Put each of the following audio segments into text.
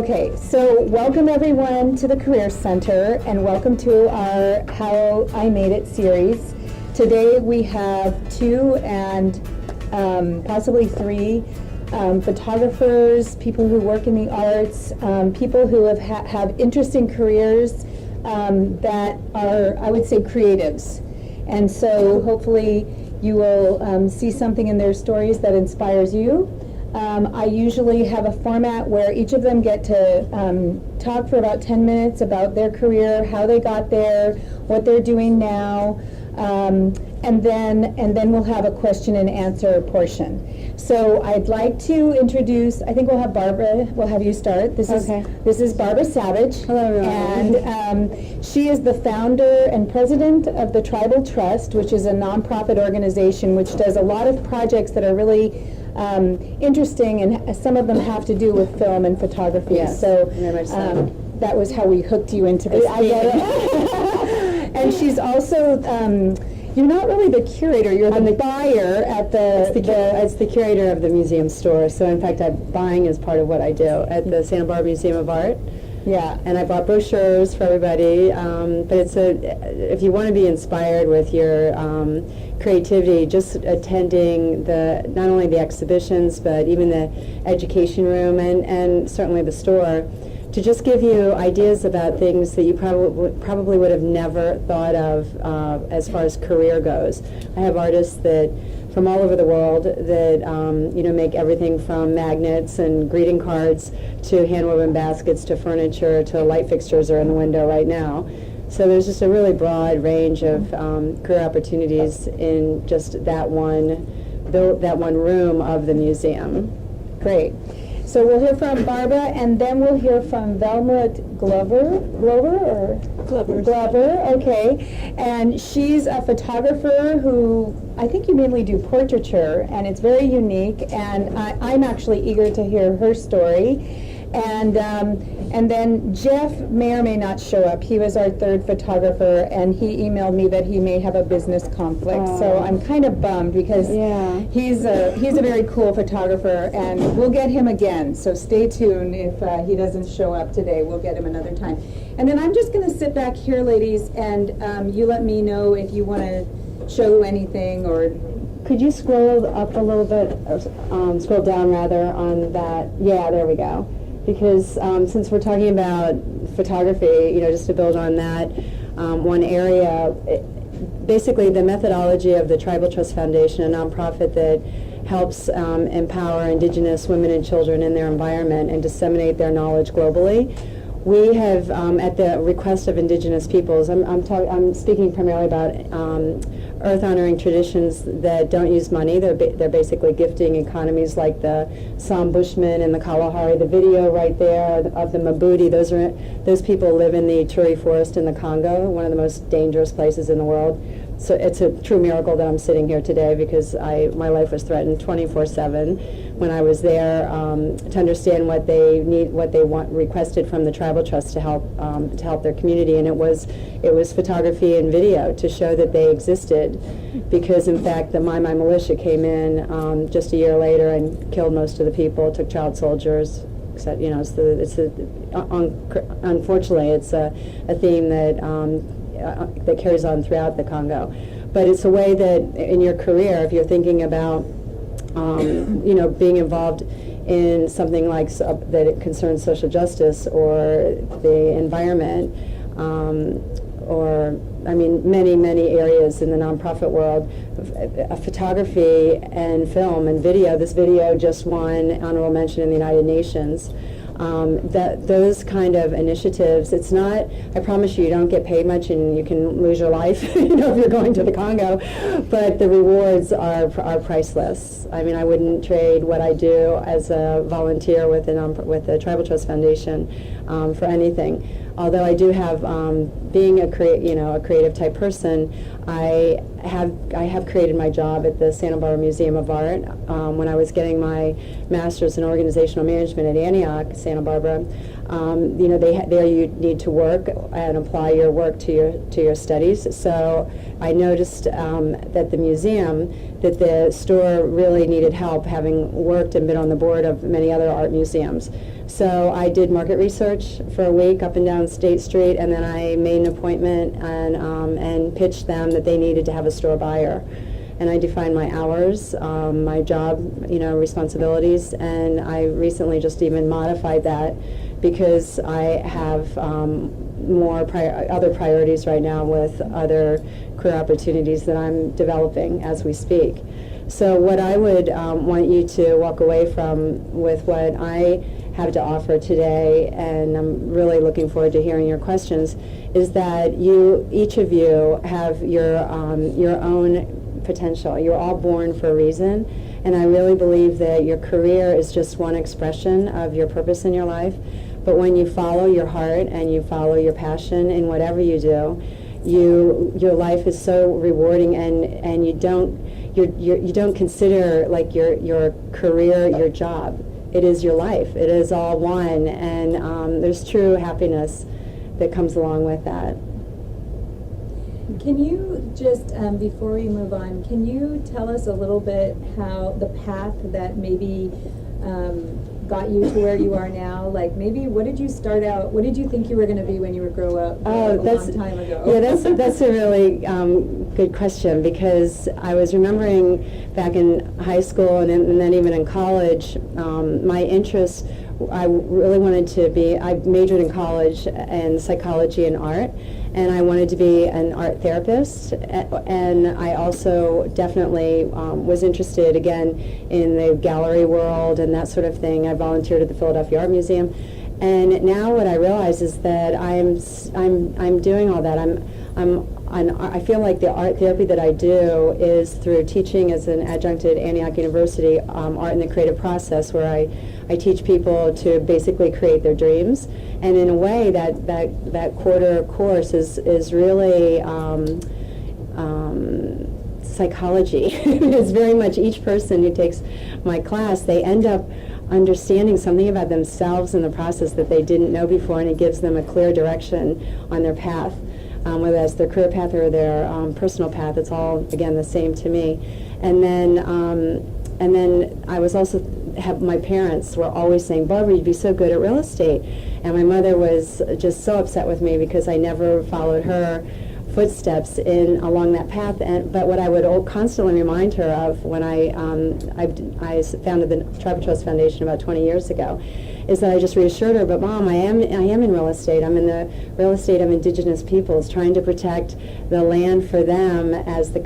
Okay, so welcome everyone to the Career Center and welcome to our How I Made It series. Today we have two and possibly three photographers, people who work in the arts, people who have interesting careers that are, I would say, creatives. And so hopefully you will see something in their stories that inspires you. I usually have a format where each of them get to talk for about 10 minutes about their career, how they got there, what they're doing now, and then we'll have a question and answer portion. So I'd like to introduce, I think we'll have Barbara, we'll have you start. This is Barbara Savage. Hello, everyone. And she is the founder and president of the Tribal Trust, which is a nonprofit organization which does a lot of projects that are really interesting, and some of them have to do with film and photography. Yes, so very much so. that was how we hooked you into this. I get it. And she's also, you're not really the curator, you're the buyer at It's the curator of the museum store. So in fact, buying is part of what I do at the Santa Barbara Museum of Art. Yeah. And I bought brochures for everybody. But if you want to be inspired with your creativity, just attending not only the exhibitions, but even the education room and certainly the store, to just give you ideas about things that you probably would have never thought of as far as career goes. I have artists from all over the world that make everything from magnets and greeting cards to hand-woven baskets to furniture to light fixtures are in the window right now. So there's just a really broad range of career opportunities in just that one room of the museum. Great. So we'll hear from Barbara, and then we'll hear from Welmoet Glover, okay. And she's a photographer who, I think you mainly do portraiture, and it's very unique, and I'm actually eager to hear her story. And then Jeff may or may not show up. He was our third photographer, and he emailed me that he may have a business conflict. So I'm kind of bummed because he's a very cool photographer, and we'll get him again. So stay tuned. If he doesn't show up today, we'll get him another time. And then I'm just going to sit back here, ladies, and you let me know if you want to show anything or. Could you scroll up a little bit, or scroll down rather on that? Yeah, there we go. Because since we're talking about photography, just to build on that one area, basically the methodology of the Tribal Trust Foundation, a nonprofit that helps empower Indigenous women and children in their environment and disseminate their knowledge globally. We have, at the request of Indigenous peoples, I'm speaking primarily about earth-honoring traditions that don't use money. They're basically gifting economies like the Sam Bushmen and the Kalahari. The video right there of the Mabuti, those people live in the Turi forest in the Congo, one of the most dangerous places in the world. So it's a true miracle that I'm sitting here today, because my life was threatened 24/7 when I was there to understand what they requested from the Tribal Trust to help their community, and it was photography and video to show that they existed, because in fact the Mai Mai militia came in just a year later and killed most of the people, took child soldiers. Unfortunately it's a theme that carries on throughout the Congo. But it's a way that in your career, if you're thinking about being involved in something like that it concerns social justice or the environment, or many areas in the nonprofit world, photography and film and video. This video just won honorable mention in the United Nations. Those kind of initiatives, it's not, I promise you don't get paid much and you can lose your life if you're going to the Congo, but the rewards are priceless. I wouldn't trade what I do as a volunteer with the Tribal Trust Foundation for anything. Although I do have, being a creative type person, I have created my job at the Santa Barbara Museum of Art. When I was getting my master's in organizational management at Antioch, Santa Barbara, there you need to work and apply your work to your studies. So I noticed that the museum, that the store really needed help, having worked and been on the board of many other art museums. So I did market research for a week up and down State Street, and then I made an appointment and pitched them that they needed to have a store buyer. And I defined my hours, my job, responsibilities, and I recently just even modified that because I have other priorities right now with other career opportunities that I'm developing as we speak. So what I would want you to walk away from with what I have to offer today, and I'm really looking forward to hearing your questions, is that each of you have your own potential. You're all born for a reason, and I really believe that your career is just one expression of your purpose in your life. But when you follow your heart and you follow your passion in whatever you do, your life is so rewarding, and you don't consider like your career your job. It is your life. It is all one, and there's true happiness that comes along with that. Can you just, before we move on, can you tell us a little bit how the path that maybe got you to where you are now? Like, maybe what did you start out, what did you think you were going to be when you would grow up a long time ago? Yeah, that's a really good question, because I was remembering back in high school and then even in college, my interests, I really wanted to be, I majored in college in psychology and art, and I wanted to be an art therapist, and I also definitely was interested again in the gallery world and that sort of thing. I volunteered at the Philadelphia Art Museum, and now what I realize is that I'm doing all that. I feel like the art therapy that I do is through teaching as an adjunct at Antioch University, art in the creative process, where I teach people to basically create their dreams. And in a way, that quarter course is really psychology. It's very much each person who takes my class, they end up understanding something about themselves in the process that they didn't know before, and it gives them a clear direction on their path. Whether that's their career path or their personal path, it's all, again, the same to me. And then I was also, my parents were always saying, Barbara, you'd be so good at real estate. And my mother was just so upset with me because I never followed her footsteps along that path. But what I would constantly remind her of when I founded the Tribal Trust Foundation about 20 years ago, is that I just reassured her, but Mom, I am in real estate. I'm in the real estate of indigenous peoples, trying to protect the land for them as the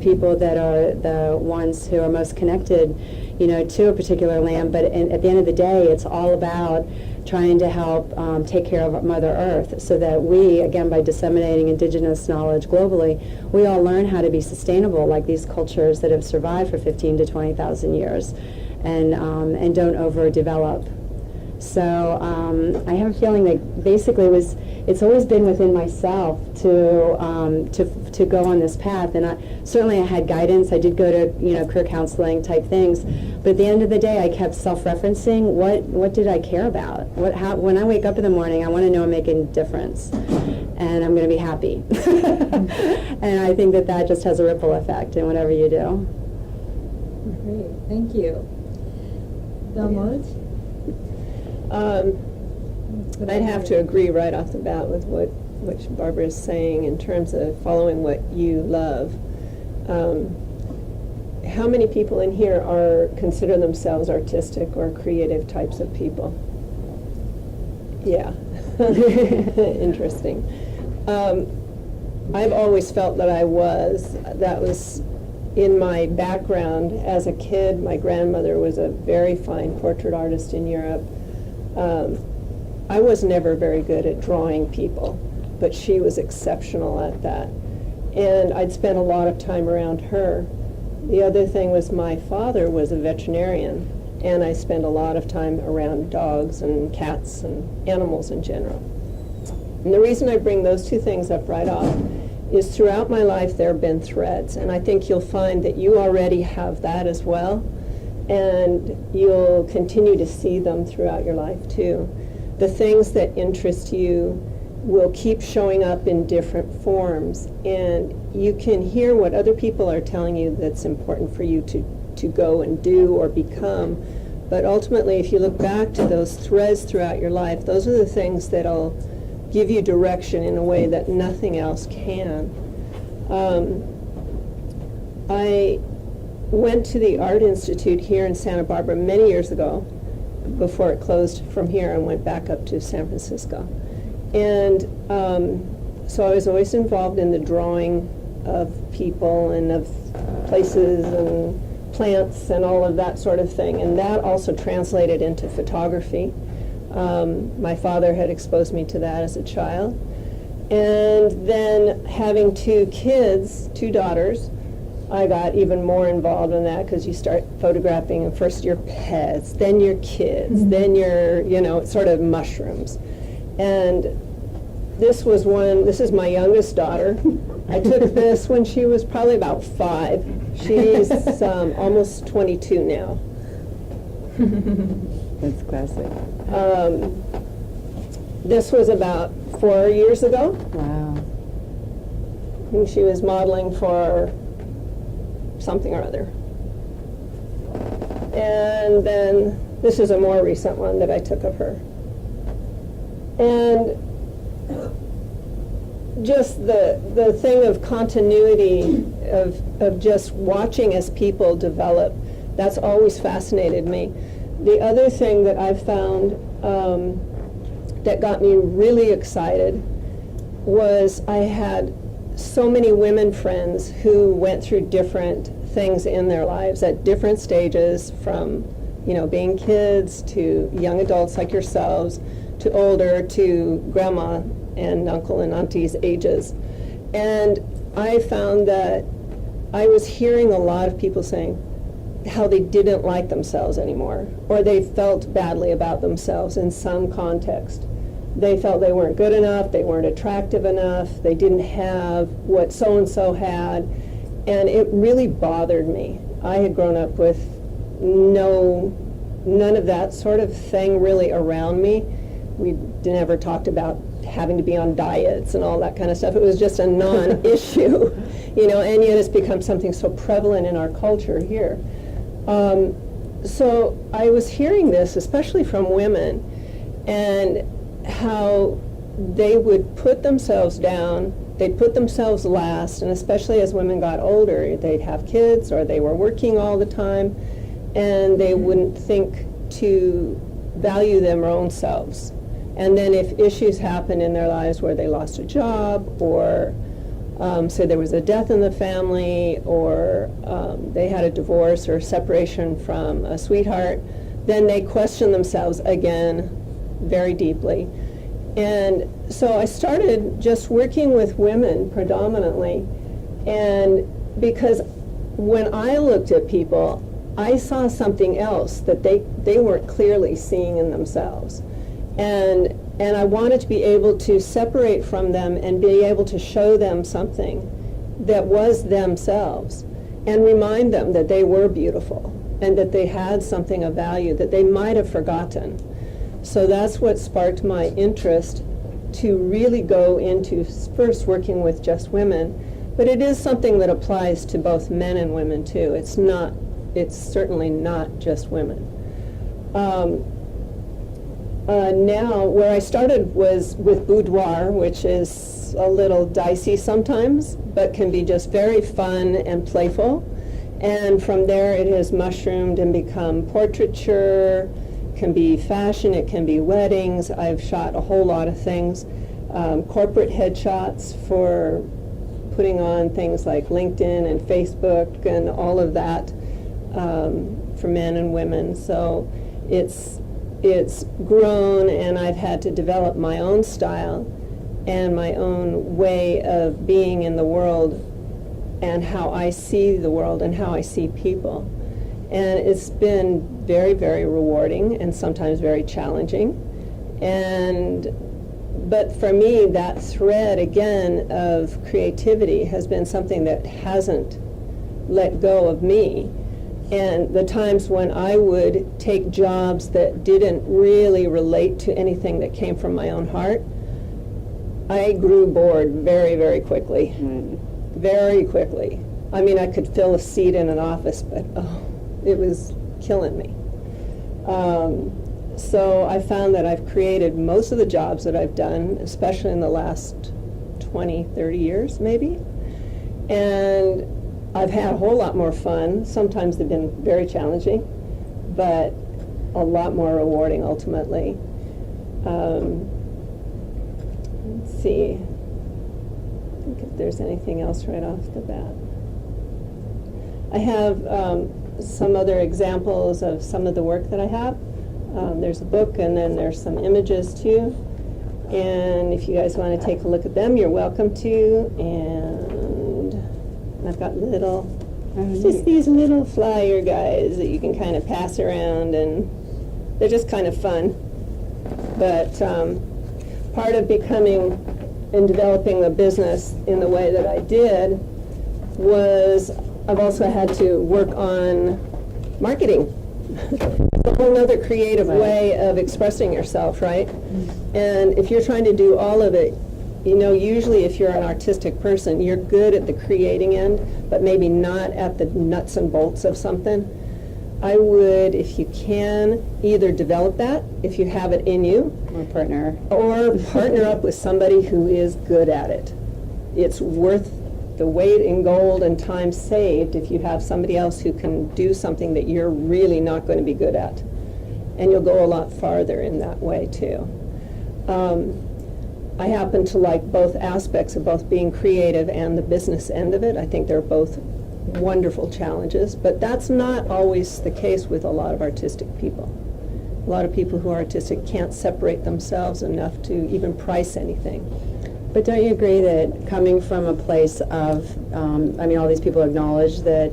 people that are the ones who are most connected, to a particular land. But at the end of the day, it's all about trying to help take care of Mother Earth, so that we, again, by disseminating indigenous knowledge globally, we all learn how to be sustainable like these cultures that have survived for 15 to 20,000 years. And don't overdevelop. So I have a feeling that basically it's always been within myself to go on this path. And certainly I had guidance. I did go to career counseling type things, but at the end of the day, I kept self-referencing. What did I care about? When I wake up in the morning, I want to know I'm making a difference, and I'm going to be happy. And I think that just has a ripple effect in whatever you do. Great, thank you. Welmoet? I'd have to agree right off the bat with what Barbara is saying in terms of following what you love. How many people in here consider themselves artistic or creative types of people? Yeah. Interesting. I've always felt that that was in my background. As a kid, my grandmother was a very fine portrait artist in Europe. I was never very good at drawing people, but she was exceptional at that. And I'd spent a lot of time around her. The other thing was my father was a veterinarian, and I spent a lot of time around dogs and cats and animals in general. And the reason I bring those two things up right off is throughout my life there have been threads, and I think you'll find that you already have that as well, and you'll continue to see them throughout your life too. The things that interest you will keep showing up in different forms, and you can hear what other people are telling you that's important for you to go and do or become, But ultimately, if you look back to those threads throughout your life, those are the things that'll give you direction in a way that nothing else can. I went to the Art Institute here in Santa Barbara many years ago, before it closed from here and went back up to San Francisco. And so I was always involved in the drawing of people and of places and plants and all of that sort of thing. And that also translated into photography. My father had exposed me to that as a child. And then having two kids, two daughters, I got even more involved in that, because you start photographing first your pets, then your kids, then your, it's sort of mushrooms. And this is my youngest daughter. I took this when she was probably about 5. She's almost 22 now. That's classic. This was about 4 years ago. Wow. I think she was modeling for something or other. And then this is a more recent one that I took of her. And just the thing of continuity of just watching as people develop, that's always fascinated me. The other thing that I've found that got me really excited was I had so many women friends who went through different things in their lives at different stages, from being kids to young adults like yourselves, to older, to grandma and uncle and auntie's ages. And I found that I was hearing a lot of people saying how they didn't like themselves anymore, or they felt badly about themselves in some context. They felt they weren't good enough, they weren't attractive enough, they didn't have what so-and-so had, and it really bothered me. I had grown up with none of that sort of thing really around me. We never talked about having to be on diets and all that kind of stuff. It was just a non-issue, and yet it's become something so prevalent in our culture here. So I was hearing this, especially from women, and how they would put themselves down, they'd put themselves last, and especially as women got older, they'd have kids or they were working all the time, and they wouldn't think to value their own selves. And then if issues happened in their lives where they lost a job, or say there was a death in the family, or they had a divorce or separation from a sweetheart, then they questioned themselves again very deeply. And so I started just working with women predominantly, and because when I looked at people, I saw something else that they weren't clearly seeing in themselves. And I wanted to be able to separate from them and be able to show them something that was themselves, and remind them that they were beautiful and that they had something of value that they might have forgotten. So that's what sparked my interest to really go into first working with just women, but it is something that applies to both men and women too. It's certainly not just women. Now, where I started was with boudoir, which is a little dicey sometimes, but can be just very fun and playful. And from there it has mushroomed and become portraiture, can be fashion, it can be weddings. I've shot a whole lot of things. Corporate headshots for putting on things like LinkedIn and Facebook and all of that for men and women. So it's grown, and I've had to develop my own style and my own way of being in the world, and how I see the world and how I see people. And it's been very, very rewarding and sometimes very challenging. But for me, that thread again of creativity has been something that hasn't let go of me. And the times when I would take jobs that didn't really relate to anything that came from my own heart, I grew bored very, very quickly. Very quickly. I mean, I could fill a seat in an office, but it was killing me. So I found that I've created most of the jobs that I've done, especially in the last 20, 30 years maybe. And I've had a whole lot more fun. Sometimes they've been very challenging, but a lot more rewarding ultimately. Let's see. I think if there's anything else right off the bat. I have some other examples of some of the work that I have. There's a book, and then there's some images too. And if you guys want to take a look at them, you're welcome to. And I've got just these little flyer guys that you can kind of pass around, and they're just kind of fun. But part of becoming and developing a business in the way that I did was I've also had to work on marketing. A whole other creative way of expressing yourself, right? And if you're trying to do all of it, you know, usually if you're an artistic person, you're good at the creating end, but maybe not at the nuts and bolts of something. I would, if you can, either develop that, if you have it in you, Or partner. or partner up with somebody who is good at it. It's worth the weight in gold and time saved if you have somebody else who can do something that you're really not going to be good at. And you'll go a lot farther in that way too. I happen to like both aspects of both being creative and the business end of it. I think they're both wonderful challenges, but that's not always the case with a lot of artistic people. A lot of people who are artistic can't separate themselves enough to even price anything. But don't you agree that coming from a place of, I mean, all these people acknowledge that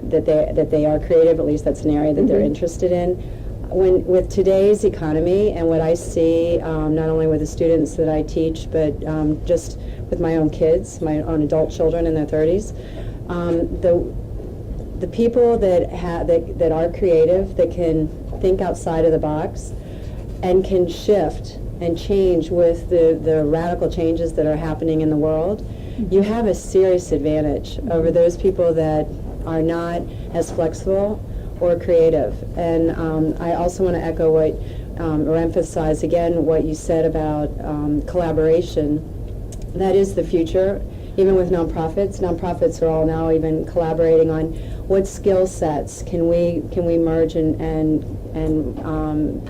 they are creative, at least that's an area that they're interested in. With today's economy and what I see, not only with the students that I teach, but just with my own kids, my own adult children in their 30s, the people that are creative, that can think outside of the box and can shift and change with the radical changes that are happening in the world, you have a serious advantage over those people that are not as flexible or creative. And I also want to echo what, or emphasize again what you said about collaboration. That is the future. Even with nonprofits, nonprofits are all now even collaborating on what skill sets can we merge and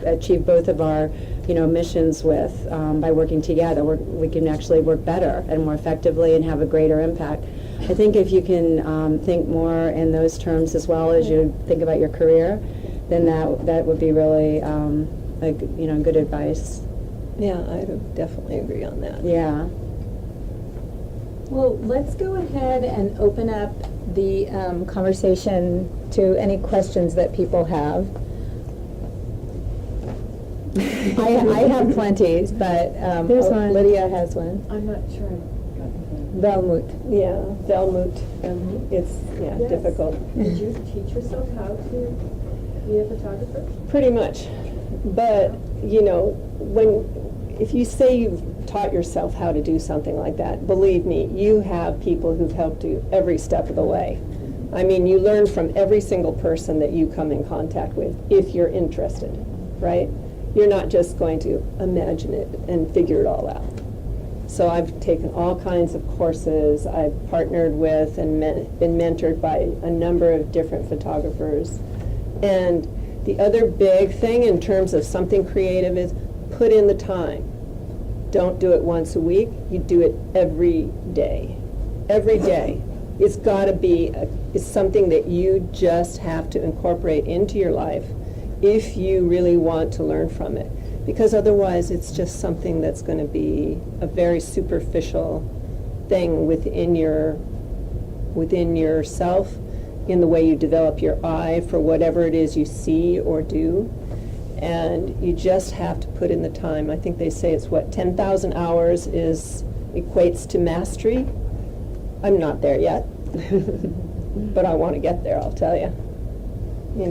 achieve both of our missions with by working together. We can actually work better and more effectively and have a greater impact. I think if you can think more in those terms as well as you think about your career, then that would be really good advice. Yeah, I would definitely agree on that. Yeah. Well, let's go ahead and open up the conversation to any questions that people have. I have plenty, but There's one. Lydia has one. I'm not sure I got the Welmoet. Yeah, Welmoet. name. It's Yes. difficult. Did you teach yourself how to be a photographer? Pretty much. But, if you say you've taught yourself how to do something like that, believe me, you have people who've helped you every step of the way. I mean, you learn from every single person that you come in contact with if you're interested, right? You're not just going to imagine it and figure it all out. So I've taken all kinds of courses. I've partnered with and been mentored by a number of different photographers. And the other big thing in terms of something creative is put in the time. Don't do it once a week. You do it every day. Every day. It's got to be it's something that you just have to incorporate into your life if you really want to learn from it. Because otherwise it's just something that's going to be a very superficial thing within yourself, in the way you develop your eye for whatever it is you see or do. And you just have to put in the time. I think they say it's 10,000 hours equates to mastery. I'm not there yet, but I want to get there, I'll tell you.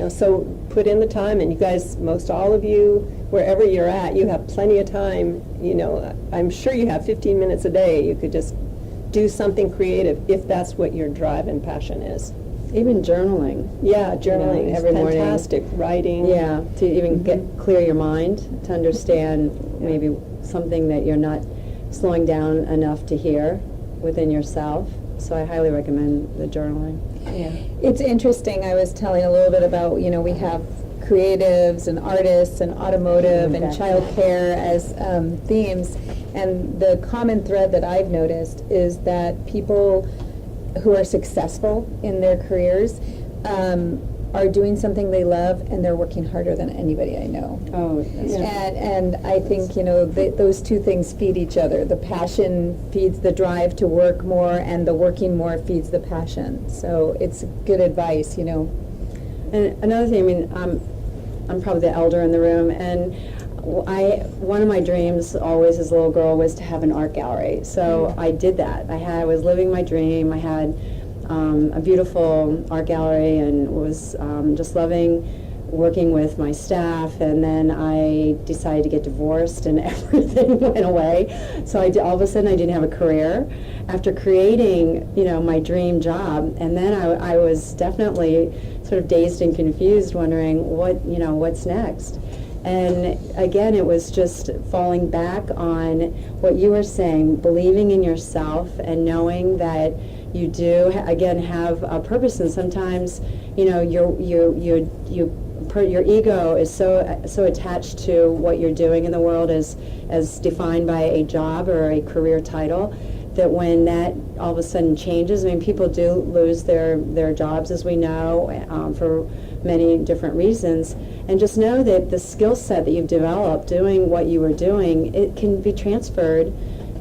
So put in the time, and you guys, most all of you, wherever you're at, you have plenty of time. I'm sure you have 15 minutes a day. You could just do something creative if that's what your drive and passion is. Even journaling. Yeah, journaling is every morning. fantastic. Writing. Yeah, to even clear your mind, to understand maybe something that you're not slowing down enough to hear within yourself. So I highly recommend the journaling. Yeah. It's interesting, I was telling a little bit about, we have creatives and artists and automotive and childcare as themes, and the common thread that I've noticed is that people who are successful in their careers are doing something they love, and they're working harder than anybody I know. Oh, that's And I think, those two things feed each other. The passion feeds the drive to work more, and the working more feeds the passion. So it's good advice, And another thing, I mean, I'm probably the elder in the room, and one of my dreams always as a little girl was to have an art gallery. So I did that. I was living my dream. I had a beautiful art gallery and was just loving working with my staff. And then I decided to get divorced, and everything went away. So all of a sudden I didn't have a career after creating, my dream job. And then I was definitely sort of dazed and confused, wondering what's next. And again, it was just falling back on what you were saying, believing in yourself and knowing that you do again have a purpose. And sometimes, your ego is so attached to what you're doing in the world as defined by a job or a career title, that when that all of a sudden changes, I mean, people do lose their jobs, as we know, for many different reasons. And just know that the skill set that you've developed doing what you were doing, it can be transferred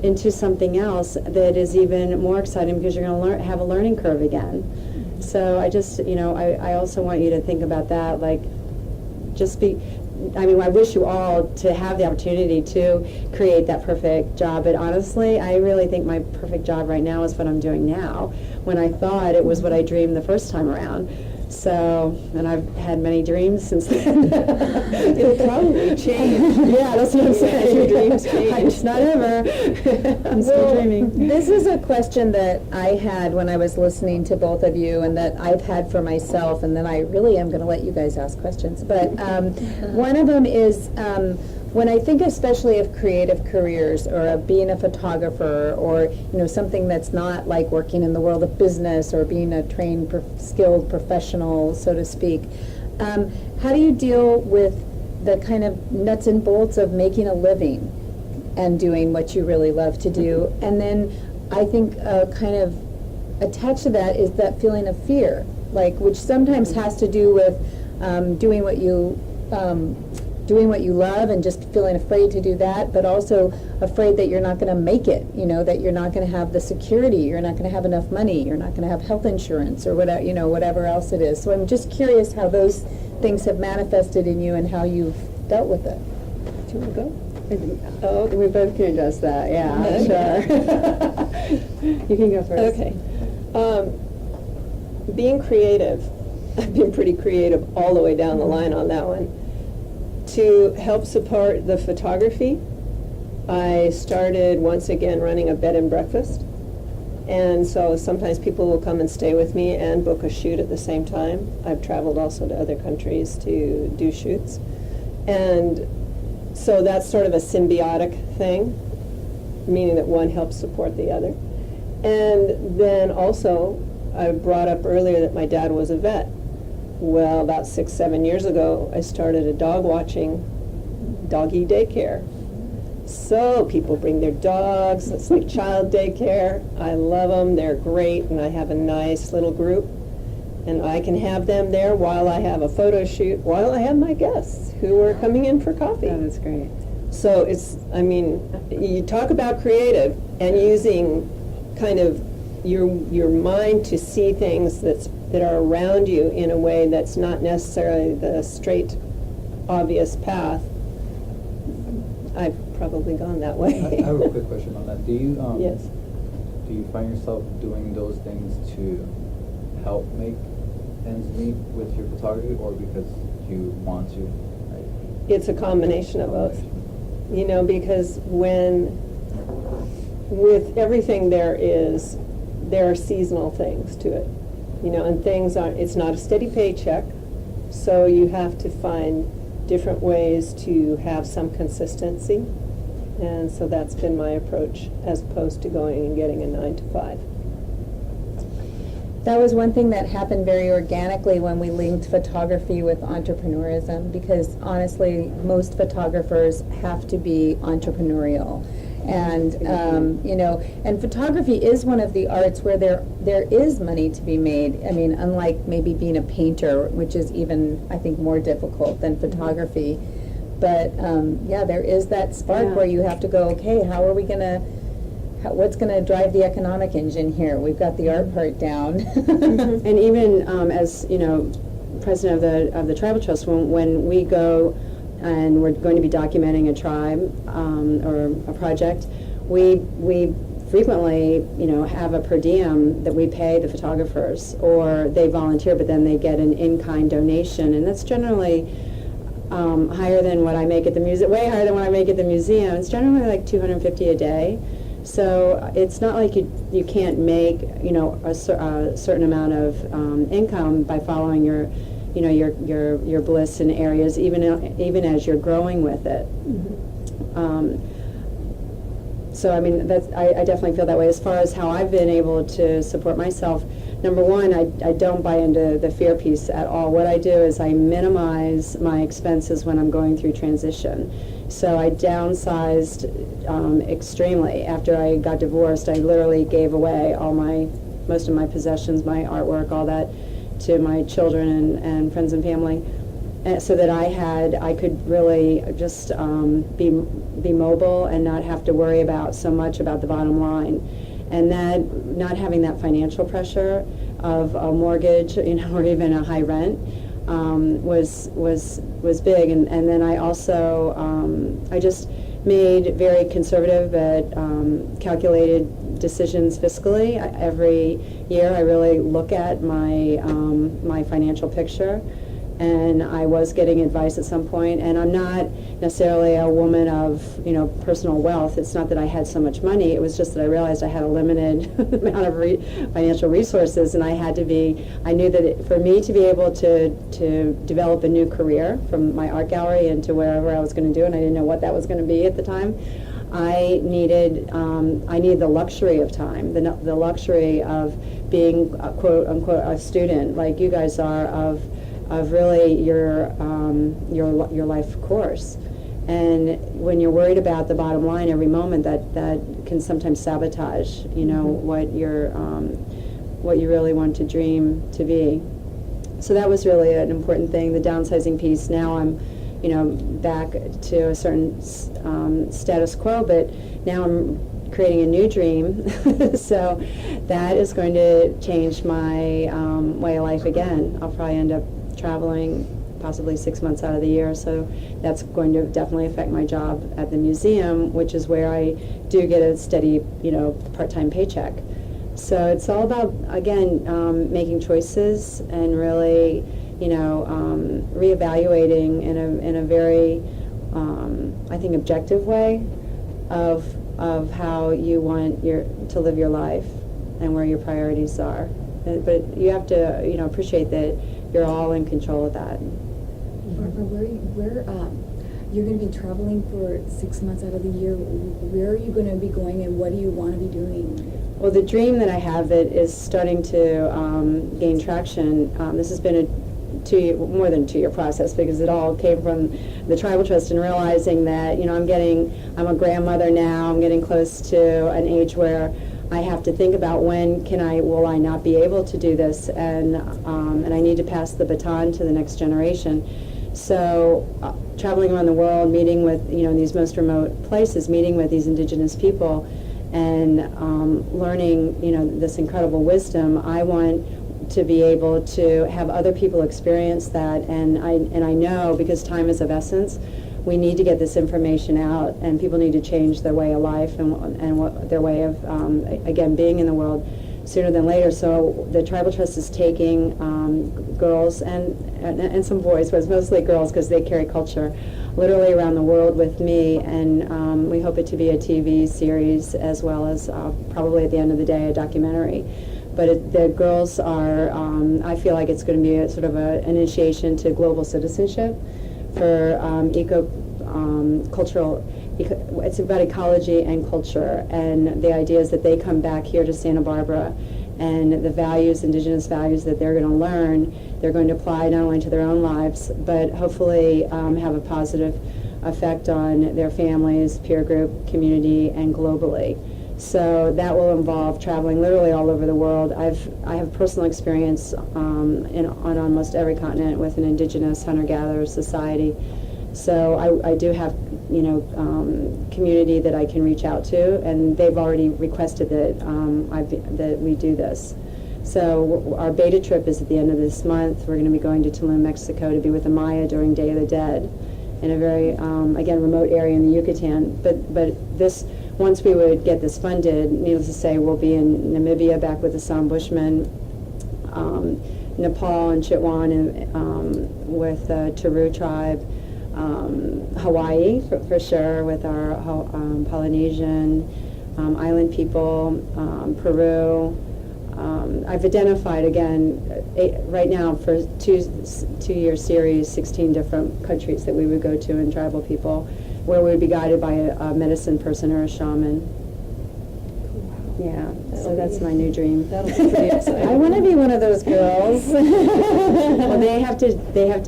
into something else that is even more exciting, because you're going to have a learning curve again. So I just, I also want you to think about that, like, I wish you all to have the opportunity to create that perfect job, but honestly, I really think my perfect job right now is what I'm doing now, when I thought it was what I dreamed the first time around. So, and I've had many dreams since then. It'll probably change. Yeah, that's what I'm saying. Your dreams change. It's not ever. I'm still dreaming. This is a question that I had when I was listening to both of you, and that I've had for myself, and then I really am going to let you guys ask questions. But one of them is, when I think especially of creative careers, or of being a photographer, or something that's not like working in the world of business or being a trained, skilled professional, so to speak, how do you deal with the kind of nuts and bolts of making a living and doing what you really love to do? And then I think kind of attached to that is that feeling of fear, which sometimes has to do with doing what you love and just feeling afraid to do that, but also afraid that you're not going to make it, that you're not going to have the security, you're not going to have enough money, you're not going to have health insurance, or whatever else it is. So I'm just curious how those things have manifested in you and how you've dealt with it. Do you want to go? Oh, we both can address that. Yeah, sure. You can go first. Okay. Being creative, I've been pretty creative all the way down the line on that one. To help support the photography, I started once again running a bed and breakfast. And so sometimes people will come and stay with me and book a shoot at the same time. I've traveled also to other countries to do shoots. And so that's sort of a symbiotic thing, meaning that one helps support the other. And then also, I brought up earlier that my dad was a vet. Well, about 6-7 years ago, I started a doggy daycare. So people bring their dogs. It's like child daycare. I love them. They're great, and I have a nice little group. And I can have them there while I have a photo shoot, while I have my guests who are coming in for coffee. Oh, that's great. So you talk about creative and using kind of your mind to see things that are around you in a way that's not necessarily the straight, obvious path. I've probably gone that way. I have a quick question on that. Do you Yes. do you find yourself doing those things to help make ends meet with your photography, or because you want to? Right? It's a combination of both. Because with everything there are seasonal things to it. and things aren't, it's not a steady paycheck, so you have to find different ways to have some consistency. And so that's been my approach, as opposed to going and getting a 9 to 5. That was one thing that happened very organically when we linked photography with entrepreneurism, because honestly, most photographers have to be entrepreneurial. And, and photography is one of the arts where there is money to be made. I mean, unlike maybe being a painter, which is even, I think, more difficult than photography. But, there is that spark where you have to go, okay, what's going to drive the economic engine here? We've got the art part down. And even as president of the Tribal Trust, when we go and we're going to be documenting a tribe or a project, we frequently have a per diem that we pay the photographers, or they volunteer, but then they get an in-kind donation, and that's generally higher than what I make at the museum, way higher than what I make at the museum. It's generally like $250 a day. So it's not like you can't make a certain amount of income by following your bliss in areas, even as you're growing with it. So I mean, I definitely feel that way. As far as how I've been able to support myself, number one, I don't buy into the fear piece at all. What I do is I minimize my expenses when I'm going through transition. So I downsized extremely. After I got divorced, I literally gave away most of my possessions, my artwork, all that, to my children and friends and family, so that I could really just be mobile and not have to worry so much about the bottom line. And that, not having that financial pressure of a mortgage, or even a high rent, was big. And then I also I just made very conservative but calculated decisions fiscally. Every year I really look at my financial picture, and I was getting advice at some point, and I'm not necessarily a woman of personal wealth. It's not that I had so much money, it was just that I realized I had a limited amount of financial resources, and I knew that for me to be able to develop a new career from my art gallery into wherever I was going to do, and I didn't know what that was going to be at the time, I needed the luxury of time, the luxury of being quote unquote a student like you guys are, of really your life course. And when you're worried about the bottom line every moment, that can sometimes sabotage what you really want to dream to be. So that was really an important thing, the downsizing piece. Now I'm back to a certain status quo, but now I'm creating a new dream. So that is going to change my way of life again. I'll probably end up traveling possibly 6 months out of the year, so that's going to definitely affect my job at the museum, which is where I do get a steady, part-time paycheck. So it's all about, again, making choices and really, reevaluating in a very, I think, objective way of how you want to live your life and where your priorities are. But you have to, appreciate that you're all in control of that. Barbara, you're going to be traveling for 6 months out of the year. Where are you going to be going, and what do you want to be doing? Well, the dream that I have that is starting to gain traction, this has been more than a 2-year process, because it all came from the Tribal Trust and realizing that, I'm a grandmother now, I'm getting close to an age where I have to think about will I not be able to do this, and I need to pass the baton to the next generation. So traveling around the world, meeting with these most remote places, meeting with these indigenous people, and learning this incredible wisdom, I want to be able to have other people experience that, and I know, because time is of essence, we need to get this information out, and people need to change their way of life and their way of, again, being in the world sooner than later. So the Tribal Trust is taking girls and some boys, but it's mostly girls because they carry culture, literally around the world with me, and we hope it to be a TV series as well as probably at the end of the day a documentary. But the girls are, I feel like it's going to be a sort of an initiation to global citizenship for cultural. It's about ecology and culture, and the idea is that they come back here to Santa Barbara, and the values, indigenous values that they're going to learn, they're going to apply not only to their own lives, but hopefully have a positive effect on their families, peer group, community, and globally. So that will involve traveling literally all over the world. I have personal experience on almost every continent with an indigenous hunter-gatherer society. So I do have, community that I can reach out to, and they've already requested that that we do this. So our beta trip is at the end of this month. We're going to be going to Tulum, Mexico, to be with the Maya during Day of the Dead, in a very again remote area in the Yucatan. But this, once we would get this funded, needless to say, we'll be in Namibia back with the San Bushmen, Nepal and Chitwan, and with the Taru tribe. Hawaii for sure with our Polynesian island people, Peru. I've identified again right now for two-year series 16 different countries that we would go to and tribal people where we would be guided by a medicine person or a shaman. Yeah, so that's my new dream. That'll be pretty exciting. I want to be one of those girls. Well, they have to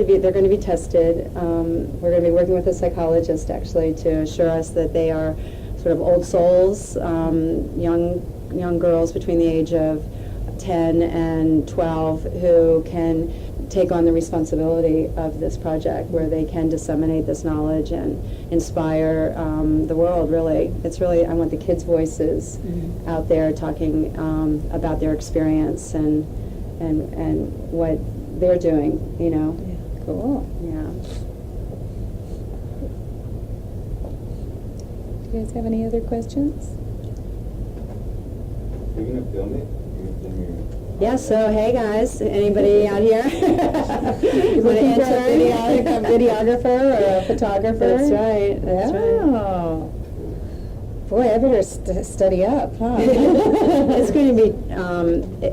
be, they're going to be tested. We're going to be working with a psychologist actually to assure us that they are sort of old souls, young girls between the age of 10 and 12 who can take on the responsibility of this project, where they can disseminate this knowledge and inspire the world, really. It's really, I want the kids' voices out there talking about their experience and what they're doing, Cool. Yeah. Do you guys have any other questions? You're going to film it? You're going to film your... Yeah, so hey guys, anybody out here? Want to Looking for a intern? videographer or a photographer? That's right. That's right. Oh. Boy, I better study up, huh? It's going to be,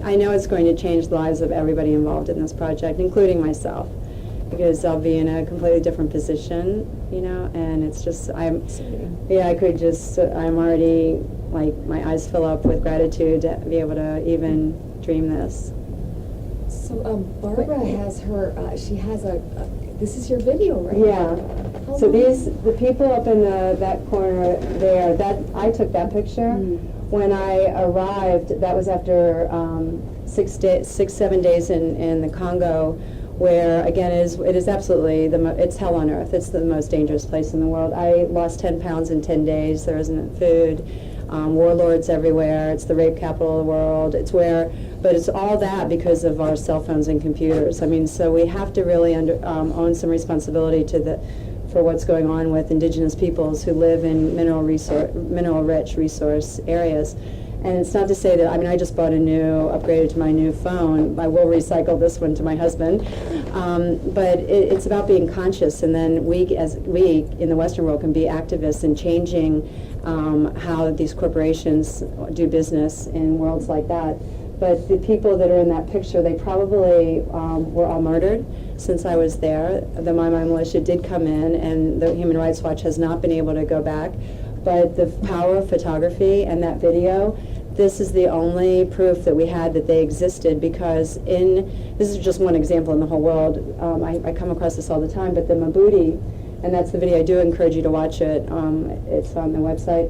I know it's going to change the lives of everybody involved in this project, including myself, because I'll be in a completely different position, and it's just, I'm already, like, my eyes fill up with gratitude to be able to even dream this. So Barbara has her, she has this is your video, right? Yeah. How So long? the people up in that corner there, I took that picture. When I arrived, that was after 7 days in the Congo, where again it is absolutely it's hell on earth. It's the most dangerous place in the world. I lost 10 pounds in 10 days. There isn't food. Warlords everywhere. It's the rape capital of the world. But it's all that because of our cell phones and computers. I mean, so we have to really own some responsibility for what's going on with indigenous peoples who live in mineral-rich resource areas. And it's not to say that, I just bought upgraded to my new phone. I will recycle this one to my husband. But it's about being conscious, and then we in the Western world can be activists in changing how these corporations do business in worlds like that. But the people that are in that picture, they probably were all murdered since I was there. The Mai Mai militia did come in, and the Human Rights Watch has not been able to go back. But the power of photography and that video, this is the only proof that we had that they existed, because this is just one example in the whole world. I come across this all the time, but the Mabudi, and that's the video, I do encourage you to watch it. It's on the website.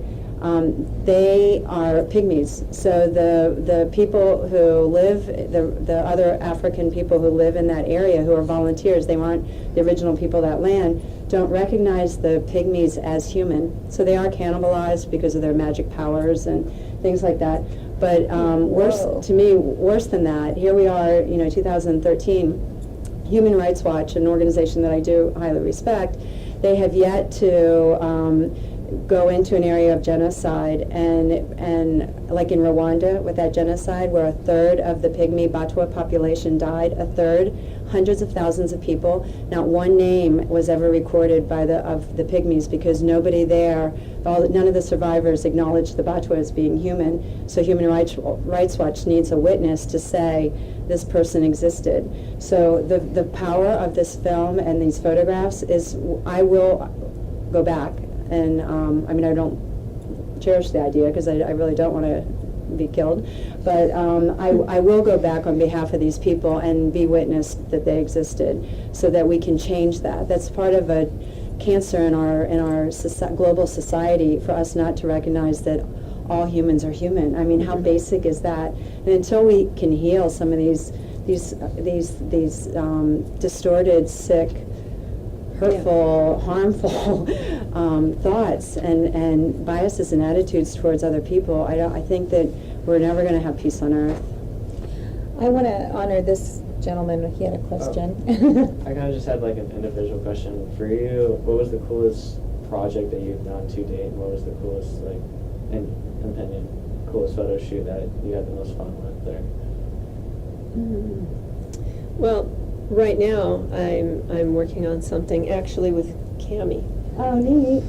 They are pygmies. So the people who live, the other African people who live in that area, who are volunteers, they aren't the original people of that land, don't recognize the pygmies as human. So they are cannibalized because of their magic powers and things like that. But worse than that, here we are, 2013, Human Rights Watch, an organization that I do highly respect, they have yet to go into an area of genocide, and like in Rwanda with that genocide where a third of the Pygmy Batwa population died, a third, hundreds of thousands of people, not one name was ever recorded by of the Pygmies because nobody there, none of the survivors acknowledged the Batwa as being human. So Human Rights Watch needs a witness to say this person existed. So the power of this film and these photographs is, I will go back, and I mean, I don't cherish the idea because I really don't want to be killed, but I will go back on behalf of these people and be witness that they existed, so that we can change that. That's part of a cancer in our global society, for us not to recognize that all humans are human. I mean, how basic is that? And until we can heal some of these distorted, sick, hurtful, harmful thoughts and biases and attitudes towards other people, I think that we're never going to have peace on earth. I want to honor this gentleman. He had a question. I kind of just had like an individual question for you. What was the coolest project that you've done to date, and what was the coolest, like, in opinion, coolest photo shoot that you had the most fun with there? Well, right now I'm working on something actually with Cami, Oh, neat.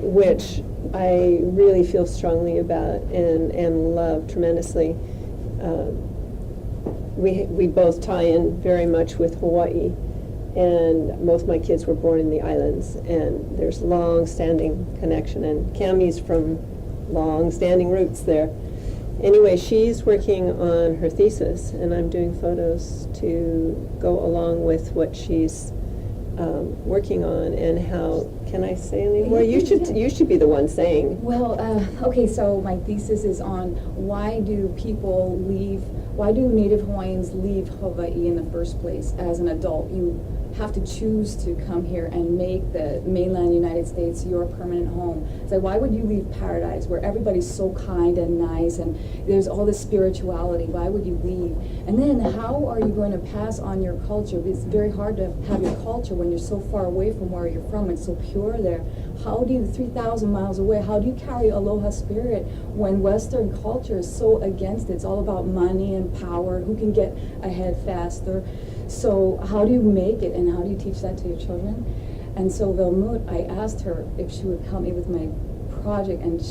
which I really feel strongly about and love tremendously. We both tie in very much with Hawaii, and both my kids were born in the islands, and there's long-standing connection, and Cami's from long-standing roots there. Anyway, she's working on her thesis, and I'm doing photos to go along with what she's working on. And how can I say any more? You should be the one saying. Well, okay, so my thesis is on why do Native Hawaiians leave Hawaii in the first place as an adult? You have to choose to come here and make the mainland United States your permanent home. So why would you leave paradise where everybody's so kind and nice and there's all this spirituality? Why would you leave? And then how are you going to pass on your culture? It's very hard to have your culture when you're so far away from where you're from. It's so pure there. How do you, 3,000 miles away, how do you carry aloha spirit when Western culture is so against it? It's all about money and power, who can get ahead faster. So how do you make it, and how do you teach that to your children? And so Welmoet, I asked her if she would help me with my project, and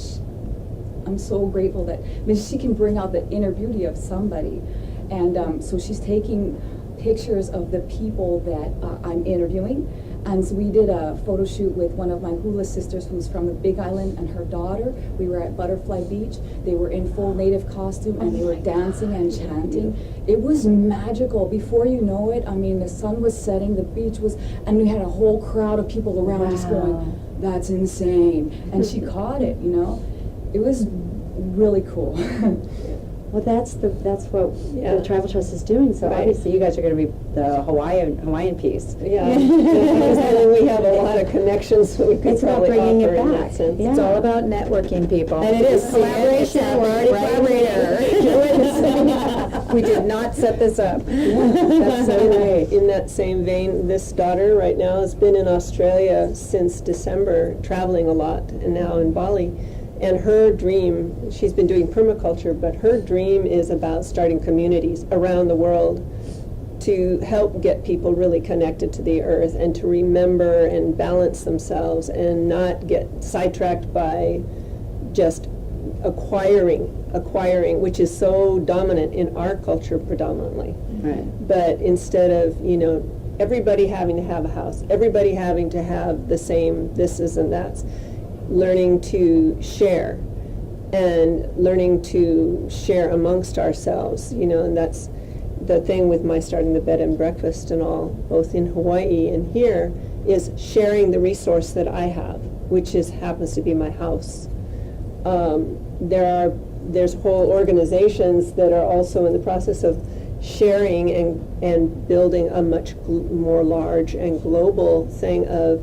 I'm so grateful that she can bring out the inner beauty of somebody. And so she's taking pictures of the people that I'm interviewing. And so we did a photo shoot with one of my hula sisters who's from the Big Island and her daughter. We were at Butterfly Beach. They were in full native costume and they were dancing and chanting. It was magical. Before you know it, I mean, the sun was setting, the beach was, and we had a whole crowd of people around us going, that's insane. And she caught it, you know. It was really cool. Well, that's what the Tribal Trust is doing. So obviously, you guys are going to be the Hawaiian piece. Yeah, and we have a lot of connections that we could It's about probably bringing offer it in that back. sense. Yeah. It's all about networking, people. And it is collaboration. We're already collaborating. We did not set this up. That's so great. In that same vein, this daughter right now has been in Australia since December, traveling a lot, and now in Bali. And her dream, she's been doing permaculture, but her dream is about starting communities around the world to help get people really connected to the earth and to remember and balance themselves and not get sidetracked by just acquiring, which is so dominant in our culture predominantly. Right. But instead of, everybody having to have a house, everybody having to have the same thises and that's, learning to share and learning to share amongst ourselves, and that's the thing with my starting the bed and breakfast and all, both in Hawaii and here, is sharing the resource that I have, which happens to be my house. There's whole organizations that are also in the process of sharing and building a much more large and global thing of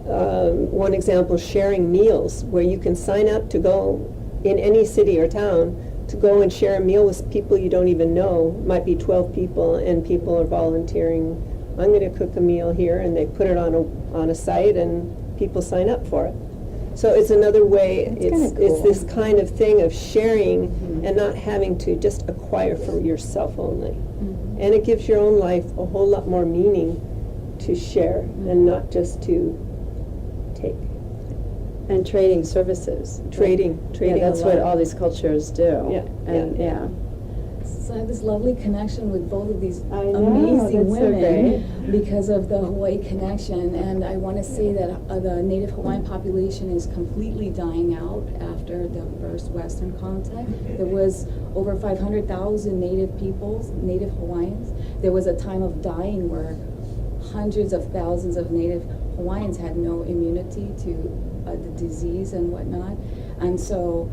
one example, sharing meals, where you can sign up to go in any city or town to go and share a meal with people you don't even know. Might be 12 people, and people are volunteering. I'm going to cook a meal here, and they put it on a site, and people sign up for it. So it's another way, That's kinda it's cool. this kind of thing of sharing and not having to just acquire for yourself only. And it gives your own life a whole lot more meaning to share and not just to take. And trading services. Trading Yeah, that's a what lot. all these cultures do. Yeah, And, yeah. yeah. So I have this lovely connection with both of these I know, amazing that's so women because of the Hawaii connection. And I want to say that the Native Hawaiian population is completely dying out after the first Western contact. There was over 500,000 Native peoples, Native Hawaiians. There was a time of dying where hundreds of thousands of Native Hawaiians had no immunity to the disease and whatnot. And so,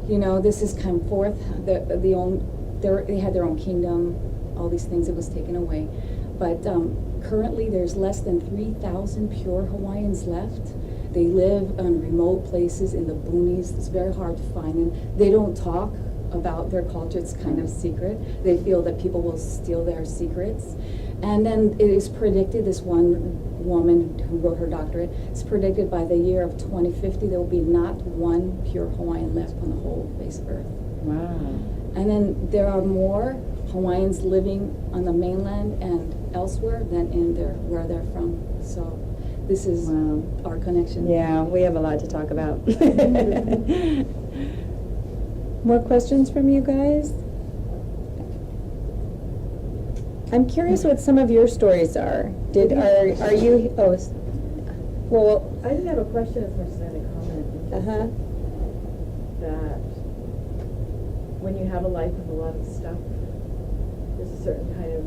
you know, this has come forth. They had their own kingdom, all these things that was taken away. But currently there's less than 3,000 pure Hawaiians left. They live in remote places in the boonies. It's very hard to find them. They don't talk about their culture. It's kind of secret. They feel that people will steal their secrets. And then it is predicted, this one woman who wrote her doctorate, it's predicted by the year of 2050 there will be not one pure Hawaiian left on the whole face of Earth. Wow. And then there are more Hawaiians living on the mainland and elsewhere than in where they're from. So this is Wow. our connection. Yeah, we have a lot to talk about. More questions from you guys? I'm curious what some of your stories are. Are you, well, I didn't have a question as much as I had a comment. uh-huh, That when you have a life with a lot of stuff, there's a certain kind of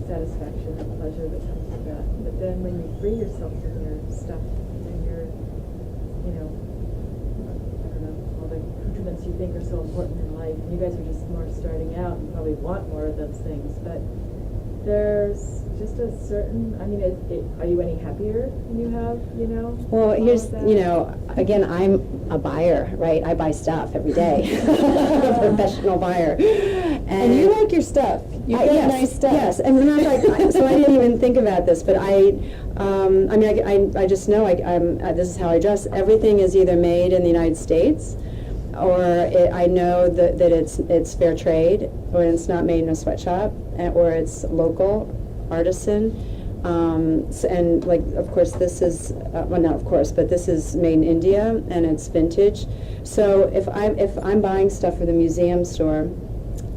satisfaction and pleasure that comes with that. But then when you free yourself from your stuff and your, you know, I don't know, all the accoutrements you think are so important in life, and you guys are just more starting out and probably want more of those things, but there's just a certain, I mean, are you any happier when you have, you know? Well, all here's, of that? you know, again, I'm a buyer, right? I buy stuff every day. I'm a professional buyer. and you like your stuff. You've got yes, nice stuff. Yes, and when so I didn't even think about this, but I mean, I just know this is how I dress. Everything is either made in the United States, or I know that it's fair trade, or it's not made in a sweatshop, or it's local, artisan. And like, of course, this is well, not of course, but this is made in India and it's vintage. So if I'm buying stuff for the museum store,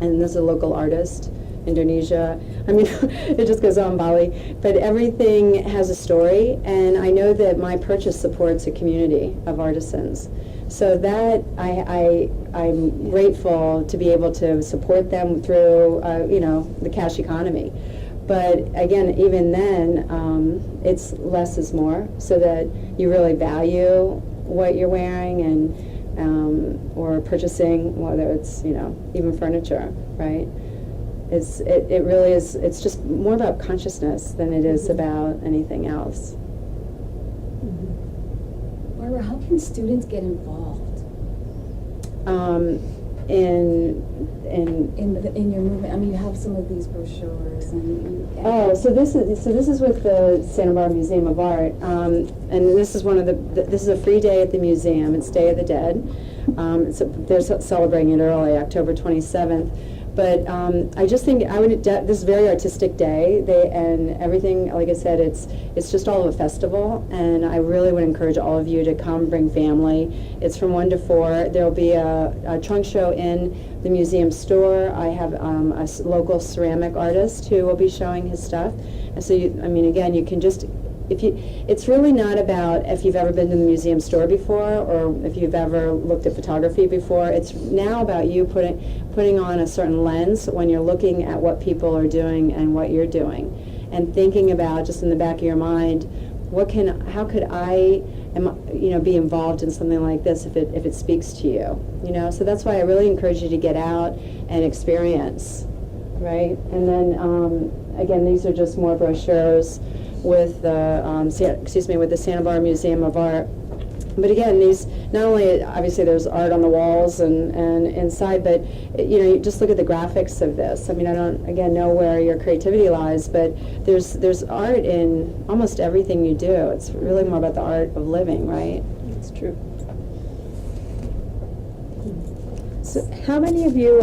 and this is a local artist, Indonesia, I mean, it just goes on, Bali, but everything has a story, and I know that my purchase supports a community of artisans. So that I'm grateful to be able to support them through, you know, the cash economy. But again, even then, it's less is more, so that you really value what you're wearing and or purchasing, whether it's, you know, even furniture, right? It really is. It's just more about consciousness than it is about anything else. Barbara, how can students get involved in your movement? I mean, you have some of these brochures and So this is with the Santa Barbara Museum of Art, and this is this is a free day at the museum. It's Day of the Dead. They're celebrating it early, October 27th. But I just think this is a very artistic day. And everything, like I said, it's just all of a festival. And I really would encourage all of you to come, bring family. It's from 1 to 4. There'll be a trunk show in the museum store. I have a local ceramic artist who will be showing his stuff. And so, again, you can just. It's really not about if you've ever been to the museum store before or if you've ever looked at photography before. It's now about you putting on a certain lens when you're looking at what people are doing and what you're doing, and thinking about, just in the back of your mind, how could I be involved in something like this if it speaks to you, So that's why I really encourage you to get out and experience, right? And then again, these are just more brochures with the Santa Barbara Museum of Art. But again, these, not only obviously there's art on the walls and inside, but you just look at the graphics of this. I don't again know where your creativity lies, but there's art in almost everything you do. It's really more about the art of living, right? It's true. So how many of you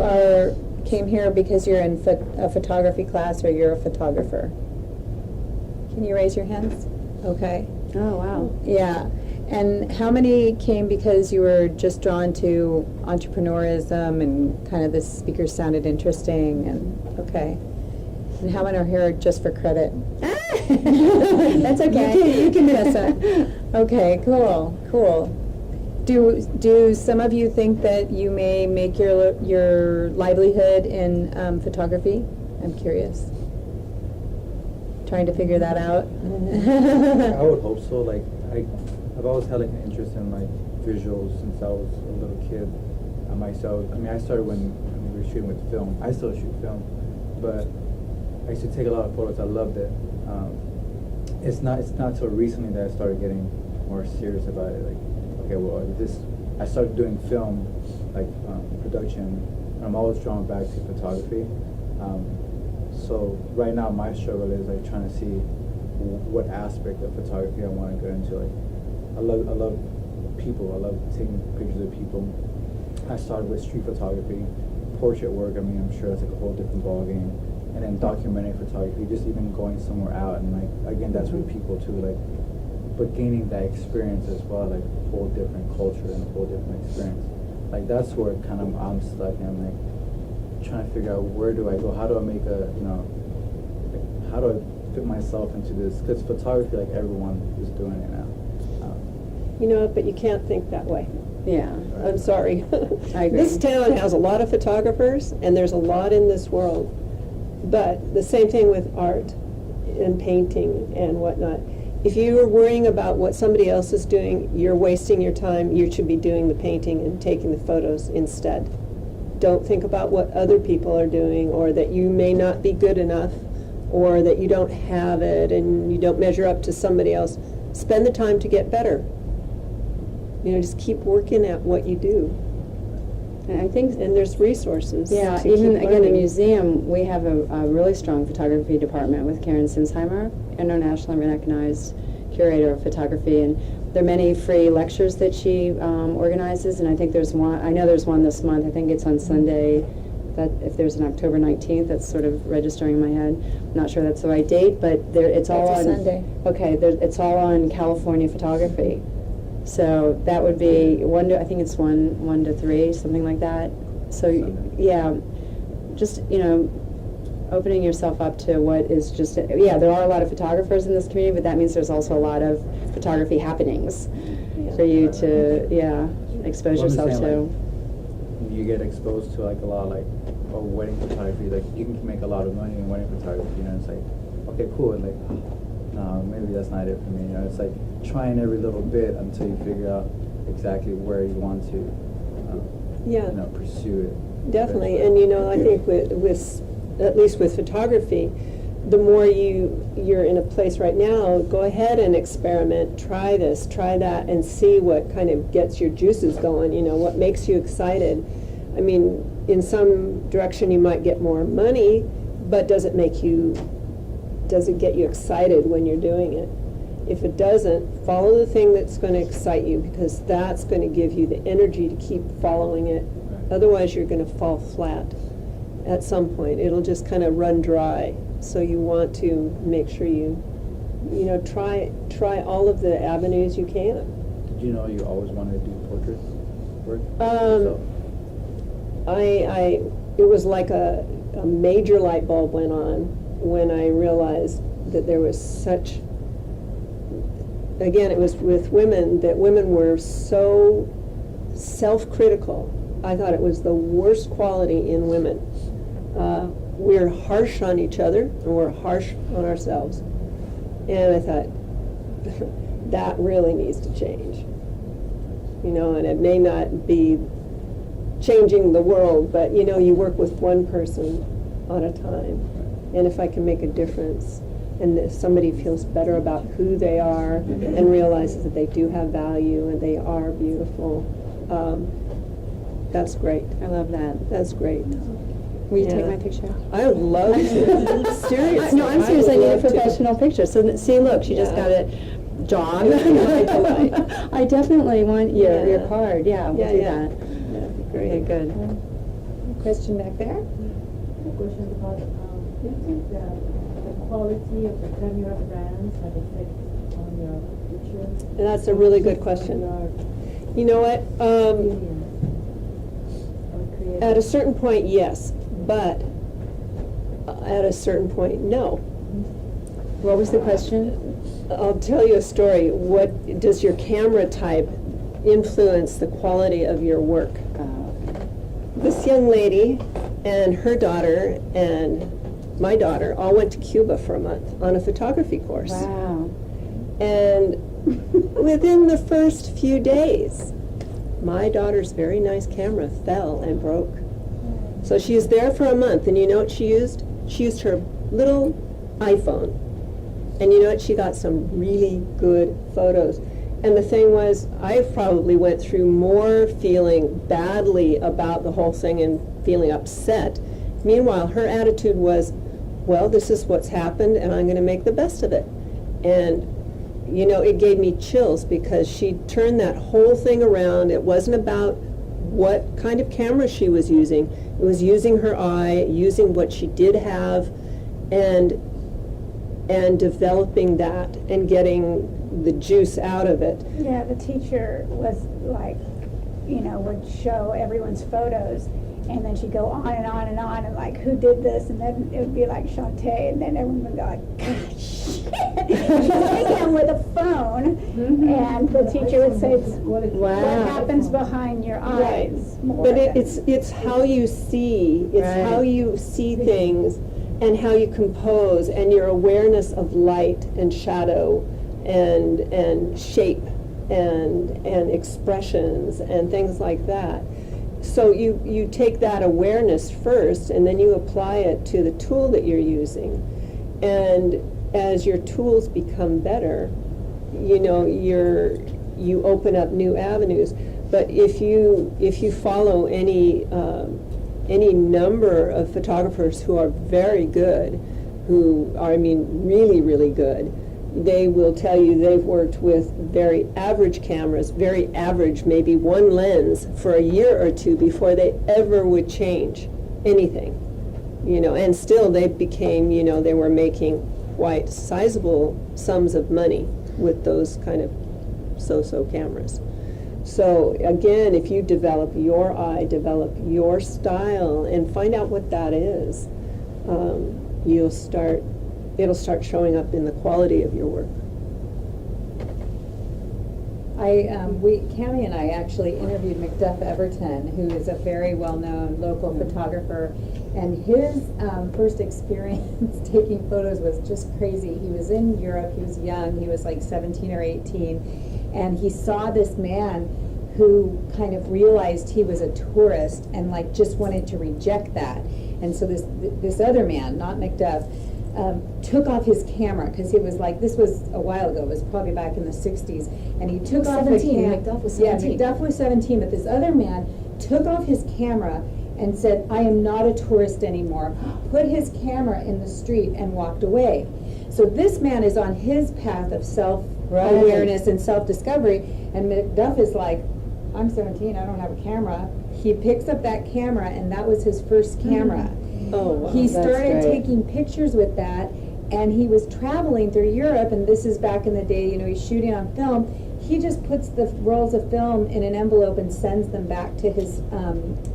came here because you're in a photography class or you're a photographer? Can you raise your hands? Okay. Oh, wow. Yeah. And how many came because you were just drawn to entrepreneurism and kind of the speakers sounded interesting and okay. And how many are here just for credit? That's okay. You can guess it. Okay, cool. Do some of you think that you may make your livelihood in photography? I'm curious. Trying to figure that out. I would hope so. Like I've always had like an interest in like visuals since I was a little kid. Myself, I mean, I started when we were shooting with film. I still shoot film, but I used to take a lot of photos. I loved it. It's not till recently that I started getting more serious about it. Like, okay, well, I started doing film, like production. And I'm always drawn back to photography. So right now, my struggle is like trying to see what aspect of photography I want to go into. Like, I love people. I love taking pictures of people. I started with street photography, portrait work. I mean, I'm sure that's like a whole different ballgame. And then documentary photography, just even going somewhere out and like again, that's with people too. Like, but gaining that experience as well, like a whole different culture and a whole different experience. Like that's where kind of I'm stuck. And I'm like trying to figure out where do I go? How do I make like, how do I fit myself into this? Because photography, like everyone is doing it now. But you can't think that way. Yeah. I'm sorry. I agree. This town has a lot of photographers, and there's a lot in this world. But the same thing with art and painting and whatnot. If you're worrying about what somebody else is doing, you're wasting your time. You should be doing the painting and taking the photos instead. Don't think about what other people are doing, or that you may not be good enough, or that you don't have it and you don't measure up to somebody else. Spend the time to get better. Just keep working at what you do. And I think, And there's resources. yeah, to even keep again, a learning. museum, we have a really strong photography department with Karen Sinsheimer, internationally recognized curator of photography, and there are many free lectures that she organizes, and I think there's one, I know there's one this month, I think it's on Sunday, that if there's an October 19th, that's sort of registering in my head. I'm not sure that's the right date, but it's all That's a on Sunday. Okay, it's all on California photography. So that would be I think it's 1 to 3, something like that. So yeah, just opening yourself up to what is just there are a lot of photographers in this community, but that means there's also a lot of photography happenings for you to expose Well, I'm just yourself to. saying, you get exposed to like a lot like wedding photography. Like you can make a lot of money in wedding photography. It's like, okay, cool. And like, no, maybe that's not it for me. It's like trying every little bit until you figure out exactly where you want to, pursue it. Definitely, and I think with at least with photography, the more you're in a place right now, go ahead and experiment, try this, try that, and see what kind of gets your juices going, what makes you excited. I mean, in some direction you might get more money, but does it get you excited when you're doing it? If it doesn't, follow the thing that's going to excite you, because that's going to give you the energy to keep following it. Otherwise, you're going to fall flat at some point. It'll just kind of run dry. So you want to make sure you try all of the avenues you can. Did you know you always wanted to do portrait work? It was like a major light bulb went on when I realized that there was such, again, it was with women, that women were so self-critical. I thought it was the worst quality in women. We're harsh on each other, and we're harsh on ourselves. And I thought, that really needs to change. And it may not be changing the world, but you work with one person at a time. And if I can make a difference, and if somebody feels better about who they are and realizes that they do have value and they are beautiful, that's great. I love that. That's great. Will you take Yeah. my picture? I would love to. Seriously. No, I'm serious. I would need a love to. professional picture. So see, look, she just Yeah. got it John. I definitely want your card. Yeah, we'll do that. That'd be great. Okay, good. Question back there? Question about, do you think the quality of the camera brands have effect on your pictures? And that's a really good question. You know what? At a certain point, yes, but at a certain point, no. What was the question? I'll tell you a story. What does your camera type influence the quality of your work? This young lady and her daughter and my daughter all went to Cuba for a month on a photography course. Wow. And within the first few days, my daughter's very nice camera fell and broke. So she was there for a month, and you know what she used? She used her little iPhone. And you know what? She got some really good photos. And the thing was, I probably went through more feeling badly about the whole thing and feeling upset. Meanwhile, her attitude was, well, this is what's happened, and I'm going to make the best of it. And you know, it gave me chills because she turned that whole thing around. It wasn't about what kind of camera she was using. It was using her eye, using what she did have, and developing that and getting the juice out of it. Yeah, the teacher was like, would show everyone's photos, and then she'd go on and on and on, and like, who did this? And then it would be like Shantae, and then everyone would go like, gosh. She's taking them with a phone, and the teacher would say, what happens behind your eyes? More But than- it's how you see, how you see things, and how you compose, and your awareness of light and shadow and shape and expressions and things like that. So you take that awareness first, and then you apply it to the tool that you're using. And as your tools become better, you open up new avenues. But if you follow any number of photographers who are very good, who are, really, really good, they will tell you they've worked with very average cameras, very average, maybe one lens for a year or two before they ever would change anything. And still they became, they were making quite sizable sums of money with those kind of so-so cameras. So again, if you develop your eye, develop your style, and find out what that is, it'll start showing up in the quality of your work. Cammy and I actually interviewed McDuff Everton, who is a very well-known local photographer, and his first experience taking photos was just crazy. He was in Europe, he was young, he was like 17 or 18, and he saw this man who kind of realized he was a tourist and like just wanted to reject that. And so this other man, not McDuff, took off his camera, because it was like, this was a while ago, it was probably back in the 60s, and he took off the 17, camera. McDuff was Yeah, 17. McDuff was 17, but this other man took off his camera and said, I am not a tourist anymore, put his camera in the street and walked away. So this man is on his path of self-awareness and self-discovery, and McDuff is like, I'm 17, I don't have a camera. He picks up that camera, and that was his first camera. Oh, wow. He That's started great. taking pictures with that, and he was traveling through Europe, and this is back in the day, he's shooting on film. He just puts the rolls of film in an envelope and sends them back to his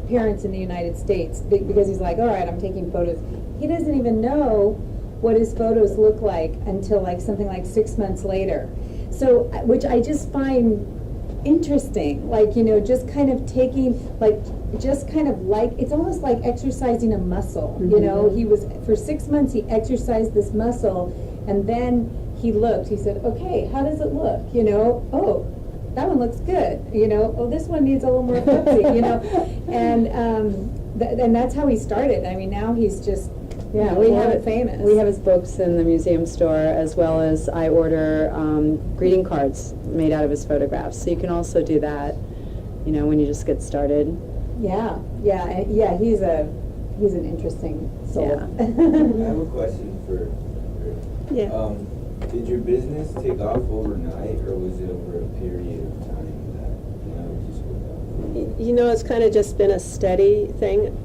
parents in the United States, because he's like, all right, I'm taking photos. He doesn't even know what his photos look like until like something like 6 months later. So, which I just find interesting, like, just kind of taking, like, just kind of like, it's almost like exercising a muscle, he was, for 6 months he exercised this muscle, and then he said, okay, how does it look, oh, that one looks good, oh, this one needs a little more flipsy, and that's how he started. Now he's just, famous. We have his books in the museum store, as well as I order greeting cards made out of his photographs. So you can also do that, when you just get started. Yeah, he's an interesting soul. Yeah. I have a question for Yeah. Did your business take off overnight, or was it over a period of time that, just went You know, it's kind of just been a steady thing.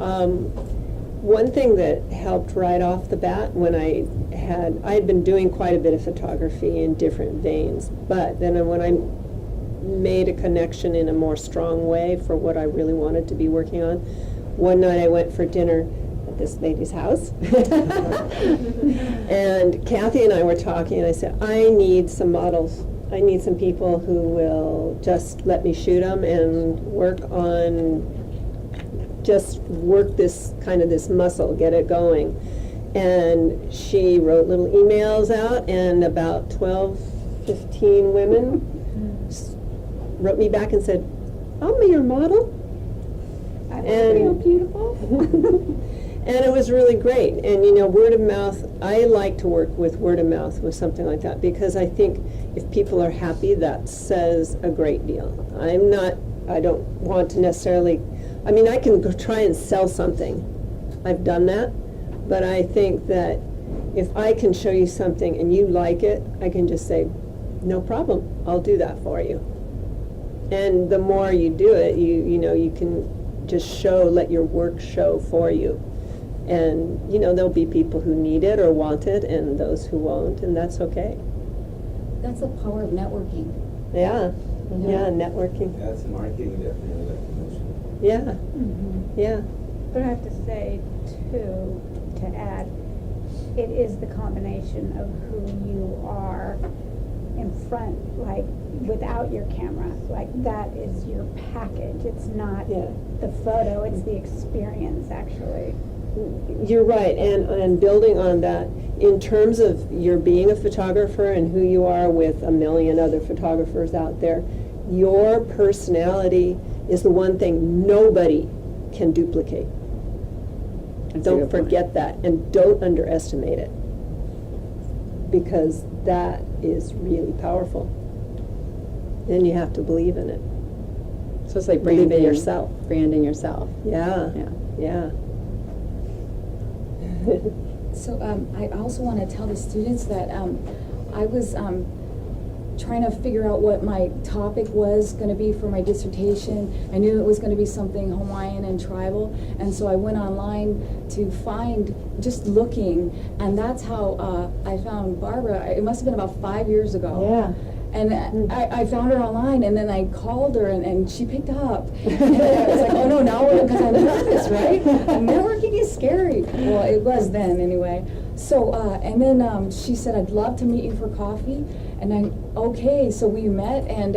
One thing that helped right off the bat when I had been doing quite a bit of photography in different veins, but then when I made a connection in a more strong way for what I really wanted to be working on, one night I went for dinner at this lady's house, and Kathy and I were talking, and I said, I need some models. I need some people who will just let me shoot them and work this kind of this muscle, get it going. And she wrote little emails out, and about 12, 15 women wrote me back and said, I'll be your model. I feel beautiful. And it was really great. And word of mouth, I like to work with word of mouth with something like that, because I think if people are happy, that says a great deal. I don't want to necessarily, I can go try and sell something. I've done that. But I think that if I can show you something and you like it, I can just say, no problem, I'll do that for you. And the more you do it, you can just let your work show for you. And, there'll be people who need it or want it, and those who won't, and that's okay. That's the power of networking. Yeah, networking. That's marketing, definitely, like promotion. Yeah, yeah. But I have to say, too, to add, it is the combination of who you are in front, like, without your camera. Like, that is your package. It's not the photo, it's the experience, actually. You're right, and building on that, in terms of your being a photographer and who you are with a million other photographers out there, your personality is the one thing nobody can duplicate. Don't forget that, and don't underestimate it, because that is really powerful. Then you have to believe in it. So it's like Believe in yourself. Branding yourself. Yeah, Yeah. yeah. So I also want to tell the students that I was trying to figure out what my topic was going to be for my dissertation. I knew it was going to be something Hawaiian and tribal, and so I went online to find, just looking, and that's how I found Barbara. It must have been about 5 years ago. Yeah. And I found her online, and then I called her, and she picked up. And I was like, oh no, now we're, because I'm nervous, right? Networking is scary. Well, it was then anyway. So, and then she said, I'd love to meet you for coffee. And okay, so we met, and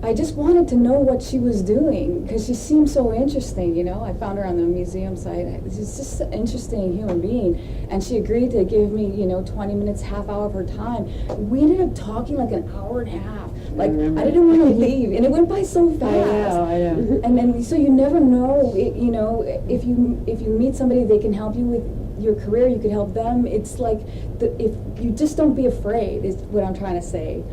I just wanted to know what she was doing, because she seemed so interesting, I found her on the museum site. She's just an interesting human being. And she agreed to give me, 20 minutes, half hour of her time. We ended up talking like an hour and a half. Like, I didn't want to leave, and it went by so fast. I know. And then, so you never know, if you meet somebody, they can help you with your career, you could help them. It's like, if you just don't be afraid, is what I'm trying to say.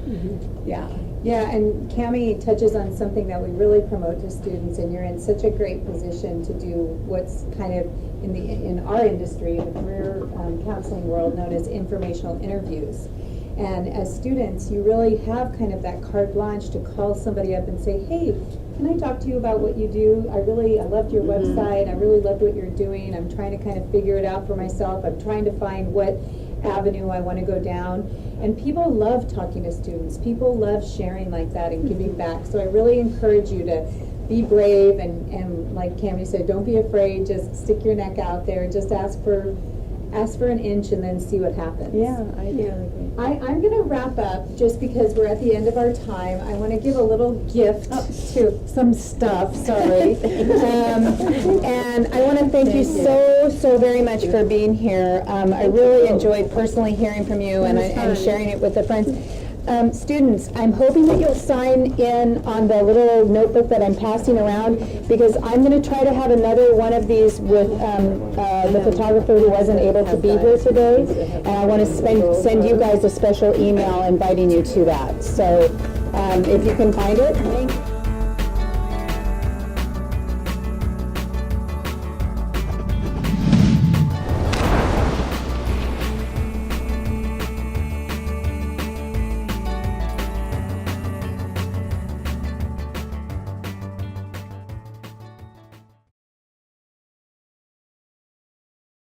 Yeah. Yeah, and Cammie touches on something that we really promote to students, and you're in such a great position to do what's kind of in our industry, the career counseling world, known as informational interviews. And as students, you really have kind of that carte blanche to call somebody up and say, hey, can I talk to you about what you do? I loved your website. I really loved what you're doing. I'm trying to kind of figure it out for myself. I'm trying to find what avenue I want to go down. And people love talking to students. People love sharing like that and giving back. So I really encourage you to be brave, and like Cammie said, don't be afraid. Just stick your neck out there. Just ask for an inch and then see what happens. Yeah, I do agree. I'm going to wrap up just because we're at the end of our time. I want to give a little gift to some stuff, sorry. And I want to thank you so very much for being here. I really enjoyed personally hearing from you and sharing it with the friends. Students, I'm hoping that you'll sign in on the little notebook that I'm passing around, because I'm going to try to have another one of these with the photographer who wasn't able to be here today, and I want to send you guys a special email inviting you to that. So if you can find it,